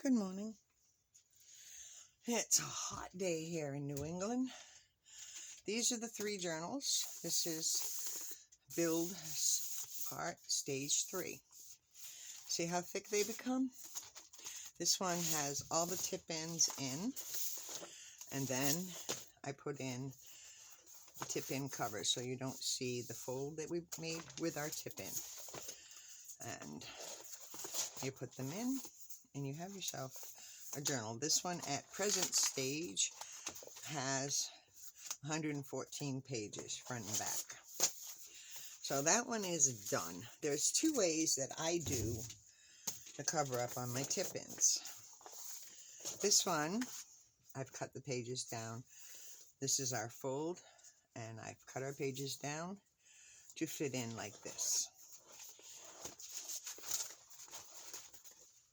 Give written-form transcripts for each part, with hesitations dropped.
Good morning. It's a hot day here in New England. These are the 3 journals. This is build part stage 3. See how thick they become? This one has all the tip ends in, and then I put in the tip in cover so you don't see the fold that we made with our tip in. And you put them in and you have yourself a journal. This one at present stage has 114 pages front and back. So that one is done. There's 2 ways that I do the cover up on my tip-ins. This one, I've cut the pages down. This is our fold, and I've cut our pages down to fit in like this.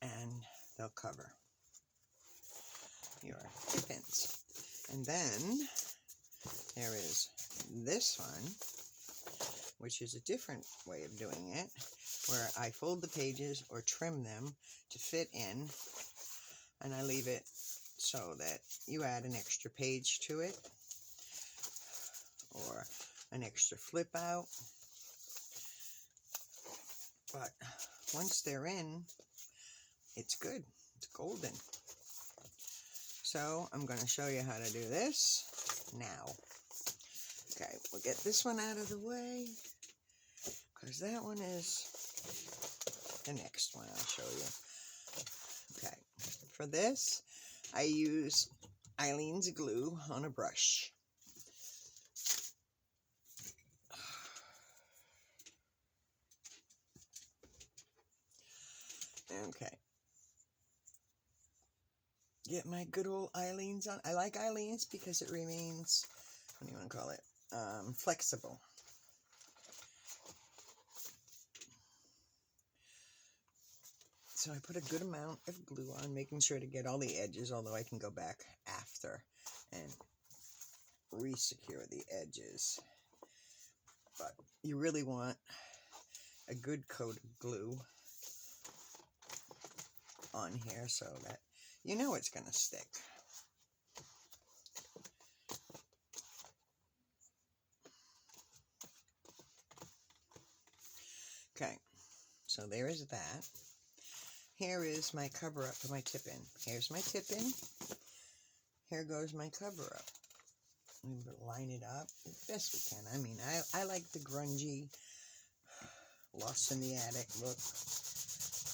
And they'll cover your tip-ins. And then there is this one, which is a different way of doing it, where I fold the pages or trim them to fit in, and I leave it so that you add an extra page to it or an extra flip out. But once they're in, it's good. It's golden. So I'm going to show you how to do this now. Okay, we'll get this one out of the way, because that one is the next one I'll show you. Okay, for this, I use Eileen's glue on a brush. Okay. Get my good old Eileen's on. I like Eileen's because it remains, what do you want to call it, flexible. So I put a good amount of glue on, making sure to get all the edges, although I can go back after and re-secure the edges. But you really want a good coat of glue on here so that you know it's going to stick. Okay, so there is that. Here is my cover up for my tip in. Here's my tip in. Here goes my cover up. We line it up as best we can. I mean, I like the grungy, Lost in the Attic look.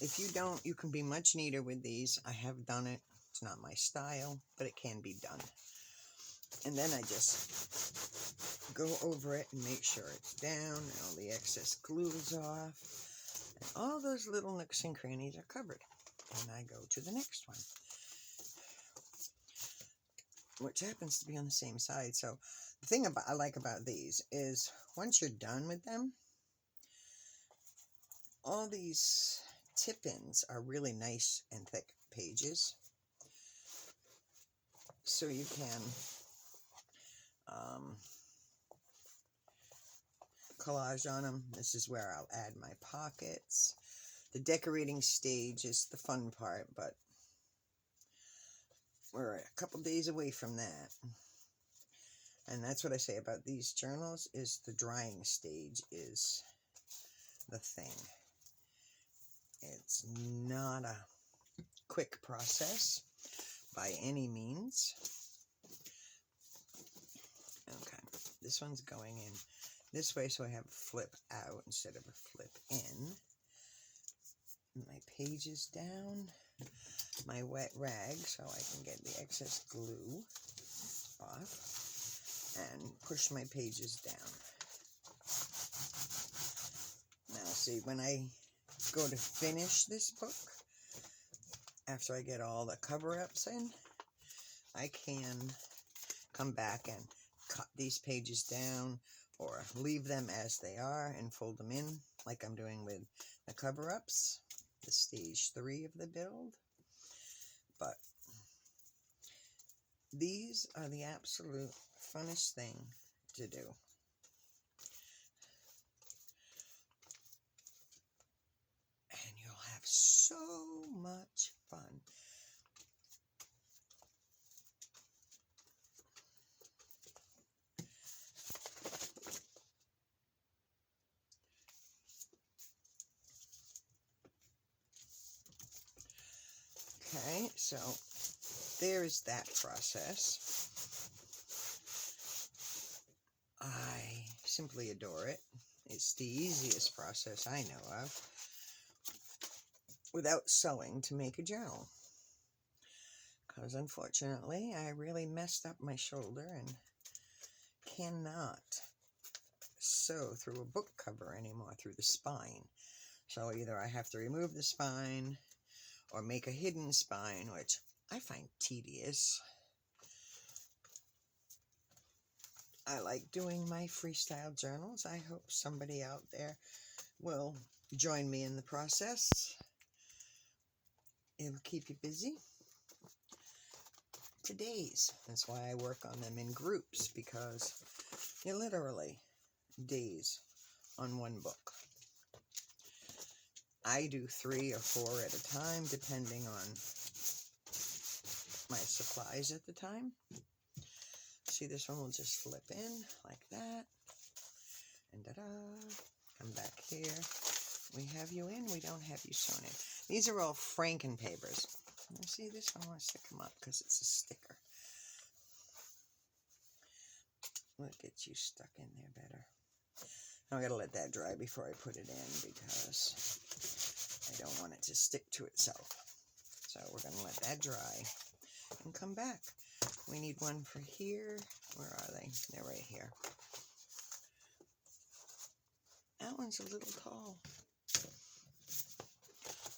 If you don't, you can be much neater with these. I have done it. It's not my style, but it can be done. And then I just go over it and make sure it's down and all the excess glue is off. And all those little nooks and crannies are covered. And I go to the next one, which happens to be on the same side. So the thing I like about these is once you're done with them, all these tip-ins are really nice and thick pages. So you can collage on them. This is where I'll add my pockets. The decorating stage is the fun part, but we're a couple days away from that. And that's what I say about these journals, is the drying stage is the thing. It's not a quick process by any means. Okay, this one's going in this way, so I have a flip out instead of a flip in. My pages down, my wet rag so I can get the excess glue off, and push my pages down. Now see, when I go to finish this book, after I get all the cover-ups in, I can come back and cut these pages down or leave them as they are and fold them in like I'm doing with the cover-ups, the stage 3 of the build. But these are the absolute funnest thing to do. And you'll have so much fun Okay, so there's that process. I simply adore it. It's the easiest process I know of without sewing to make a journal. Because unfortunately, I really messed up my shoulder and cannot sew through a book cover anymore, through the spine. So either I have to remove the spine or make a hidden spine, which I find tedious. I like doing my freestyle journals. I hope somebody out there will join me in the process. It'll keep you busy. For days. That's why I work on them in groups, because you're literally days on one book. I do 3 or 4 at a time, depending on my supplies at the time. See, this one will just flip in like that. And da-da. Come back here. We have you in, we don't have you sewn in. These are all Franken papers. You see, this one wants to come up because it's a sticker. We'll get you stuck in there better. I'm going to let that dry before I put it in, because I don't want it to stick to itself. So we're going to let that dry and come back. We need one for here. Where are they? They're right here. That one's a little tall.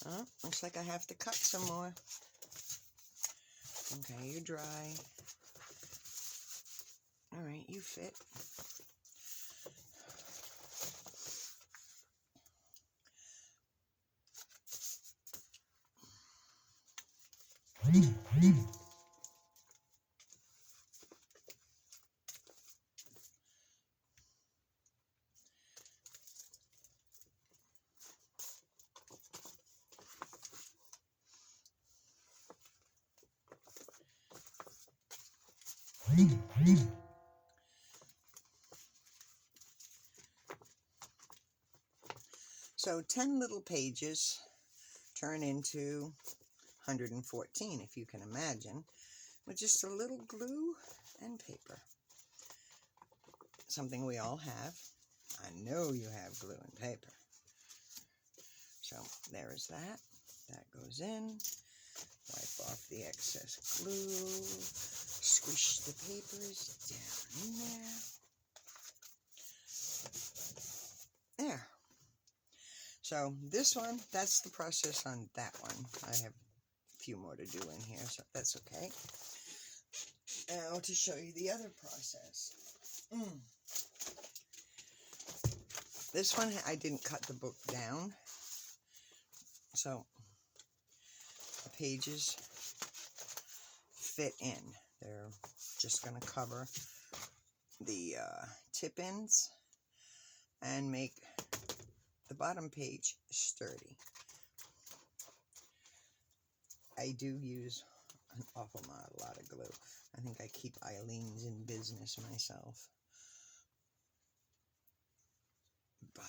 Oh, looks like I have to cut some more. Okay, you're dry. All right, you fit. So 10 little pages turn into 114, if you can imagine, with just a little glue and paper. Something we all have. I know you have glue and paper. So there is that. That goes in. Wipe off the excess glue. Squish the papers down in there. There. So this one, that's the process on that one. I have a few more to do in here, so that's okay. Now to show you the other process. This one, I didn't cut the book down, so the pages fit in. They're just going to cover the tip ends and make the bottom page sturdy. I do use an awful lot of glue. I think I keep Eileen's in business myself. But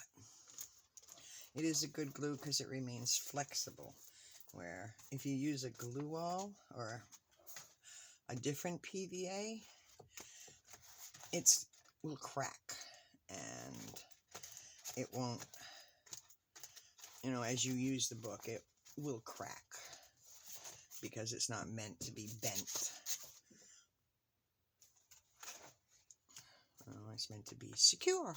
it is a good glue because it remains flexible. Where if you use a glue all or a different PVA, it will crack and it won't, as you use the book, it will crack because it's not meant to be bent. It's meant to be secure.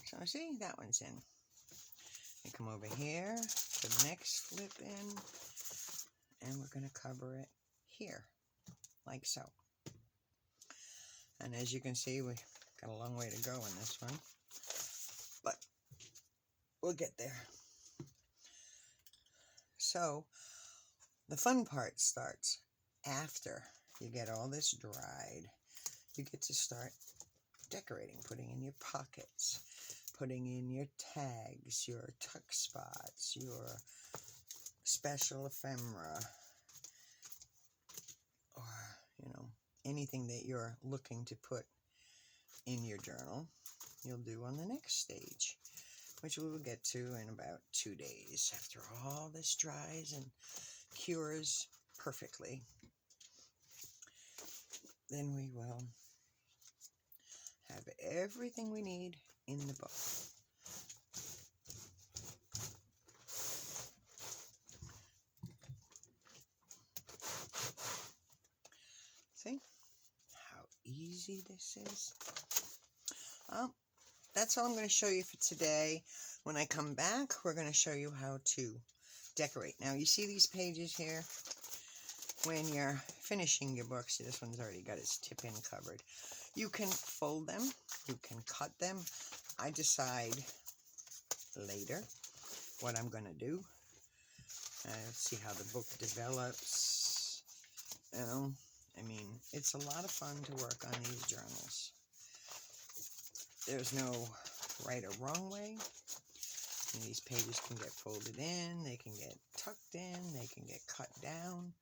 So see, that one's in. I come over here to the next flip in, and we're going to cover it here, like so. And as you can see, we've got a long way to go in this one, but we'll get there. So the fun part starts after you get all this dried. You get to start decorating, putting in your pockets, putting in your tags, your tuck spots, your special ephemera, or anything that you're looking to put in your journal, you'll do on the next stage, which we will get to in about 2 days after all this dries and cures perfectly. Then we will have everything we need in the book. See how easy this is? That's all I'm going to show you for today. When I come back, we're going to show you how to decorate. Now, you see these pages here? When you're finishing your book, see this one's already got its tip-in covered. You can fold them, you can cut them. I decide later what I'm going to do. Let's see how the book develops. You know, I mean, it's a lot of fun to work on these journals. There's no right or wrong way. And these pages can get folded in, they can get tucked in, they can get cut down.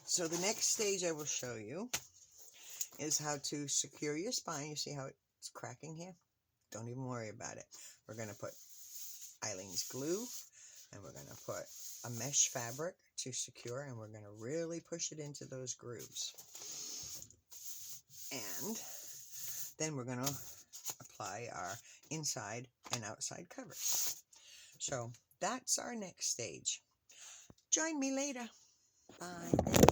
So the next stage I will show you is how to secure your spine. You see how it's cracking here? Don't even worry about it. We're going to put Eileen's glue, and we're going to put a mesh fabric to secure, and we're going to really push it into those grooves. And then we're going to apply our inside and outside covers. So that's our next stage. Join me later. Bye.